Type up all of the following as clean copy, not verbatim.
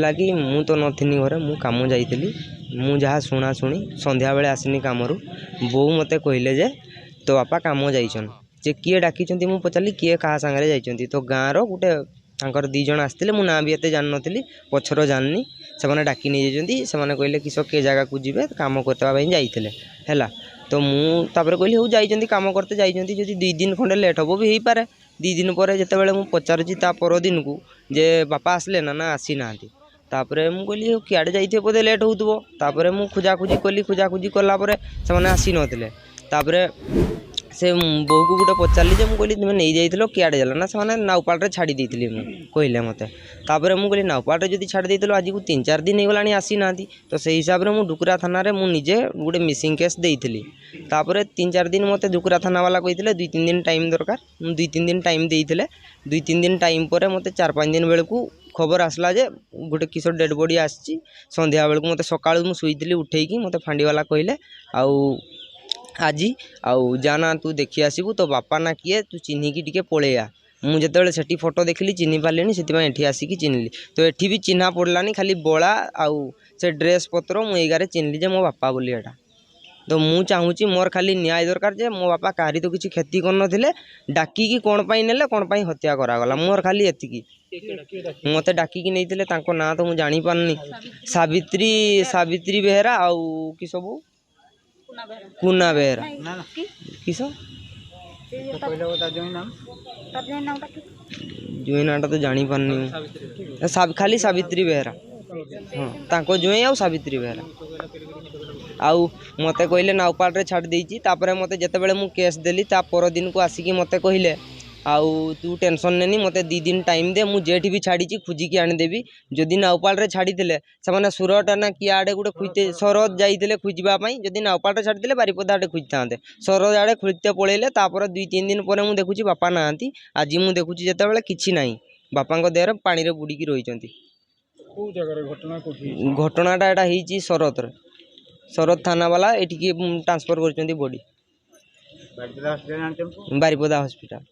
ହେଇଥିଲା कि ମୁଁ ତ ନଥିନି ଘରେ ମୁଁ କାମ ଯାଇଥିଲି ମୁଁ ଯାହା ଶୁଣା ଶୁଣି ସନ୍ଧ୍ୟା बेले आसिनी कामरू बोऊ मते कहले जे तो बापा काम जाइछन जे किए डाकिचंती मु पचारली किए कहा सांगरे जाइछंती तो गाँर गोटे तांकर दी जण आसतिले मु ना भी एते जान नथिली पछर जाननी से माने डाकी नै जाइछंती से माने कहले किस के जगह को जिवे काम करतबा पई जाइथिले हैला तो मु तापर कहली हो जाइछंती काम करते जाइछंती जदि 2 दिन खंडे लेट हबो भी हेई पारे 2 दिन पर जेतेबेले मु पचारुची ता पर दिन को जे बापा आसले ना ना आसी नांती तापरे मु कहली किआडे जाइथे बोधे लेट होउतबो तापरे मु खोजाखोजी कली खोजाखोजी कला परे से माने आसी नथिले तापरे से बोऊ को गोटे पचारली जे मु कहली तुम नहीं जाइथिलो किआडे जाला ना से माने नाउपाल रे छाड़ी देइथिली मु कहले मते तापरे मु कहली नाउपाल रे जदी छाड़ी देइथिलो आज को 3-4 दिन हे गलानी आसी नांती तो से हिसाब रे मु डुकुरा थाना रे मु निजे गोटे मिसिंग केस देइथिली तापरे 3-4 दिन मते डुकुरा थाना वाला कहिथिले 2-3 दिन टाइम दरकार मु 2-3 दिन टाइम देइथिले 2-3 दिन टाइम परे मते 4-5 दिन बेले को खबर आसला जे गोटे किशोर डेड बॉडी आसी संध्या बेले को मते सकाळ मु सुइथिली उठेकी मते फांडी वाला कहले आउ आजी आउ जाना तू देखि आसीबू तो बापा ना किए तू चिन्ही की टिके पळेया मु जेतेबेले सेठी फोटो देखली चिन्ही पालेनी सेति एठी आसी की चिन्हली तो एठी भी चिन्हा पड़लानी खाली बळा आउ से ड्रेस पत्र मु एगारे चिन्हली जे मो बापा बोली एटा तो मु चाहूची मोर खाली न्याय दरकार जे मो बापा काहारी तो किछि क्षति कर नथिले डाकी की कोन पई नेले कोन पई हत्या करा गला मोर खाली एति की मते डाकी की नैथिले तांको ना तो मु जानि पाननी सावित्री सावित्री बेहरा आउ कि सबु कुना बेहरा किसो जुई नाटा तो जानी पानी खाली सावित्री बेहरा हाँ तांको जुई आउ सावित्री बेहरा आउ मते कहले नाउपाल रे छाड़ देइची तापरे मते जेतेबेले मु केस देली ता पर दिन को आसिकी मते कहले आउ तू टेंशन नेनी मते 2 दिन टाइम दे मु जेठी भी छाड़ी खुजी की आनी देबी जदि नाउपाल रे छाड़ी थिले से माने सुरट ना कि आडे गुटे खुइते सरद जाइथिले खुजिबा पई जदि नाउपाल रे छाड़ी थिले बारिपदा आडे खुजतांते सरद आडे खुजते पळेले तापर 2-3 दिन परे मु देखुची बापा नांती आज मु देखुची जेतेबेले किछि नाही बापांको देहर पानी रे बुडी की रहिचंती को जगह रे घटनाटा एटा हिची सरद रे सरद थाना वाला एठी की ट्रांसफर करचंती बॉडी बारिपदा हॉस्पिटल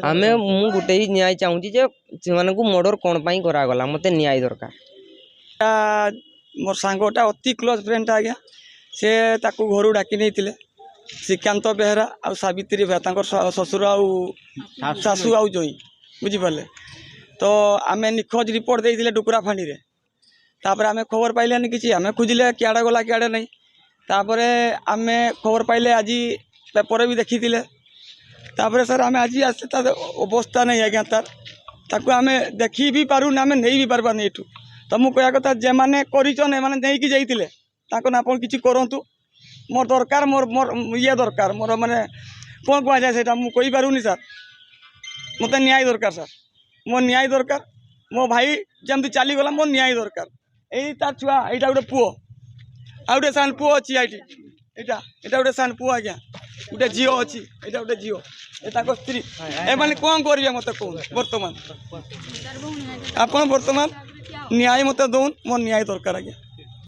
आमे मु गोटे ही न्याय चाहूची जे सेमान को मर्डर कोन पई करा गला मते न्याय दरकार मोर सांगोटा अति क्लोज फ्रेंड आज्ञा से ताकू घर डाकी नहीं श्रीकांत बेहरा आ सावित्री बेहरा ससुर आसु आउ जोई बुझिपारे तो आमे निखोज रिपोर्ट देइथिले डुकुरा फांडी रे तापर आमे खबर पाइले किछि आमे खोजिले किआडे गला किआडे नहीं तापर आमे खबर पाइले आज पेपर भी देखिथिले तापर सर आमे आज आसे ता अवस्था नहीं आज्ञा ताकू आमे देखी भी पारू ना आमे नहीं भी पारबानी एठू तो मु कहया कथा जे माने करिचन ए माने नहीं कि जाइथिले ताको ना आपण किछि करंतु मोर दरकार मोर मोर ये दरकार मोर माने कोन को जाय सेटा मु कहि पारुनी सर मते न्याय दरकार सर मो न्याय दरकार मो भाई जमती चली गला मो न्याय दरकार एई ता छुआ एटा गोटे पुओ आ गोटे सान पुओ अछि आइटी एटा एटा गोटे सान पुओ आज्ञा गोटे झियो अछि एटा गोटे झियो एटा को स्त्री ए माने कोन करिया मते को वर्तमान आपण वर्तमान न्याय मते दोन मो न्याय दरकार आज्ञा।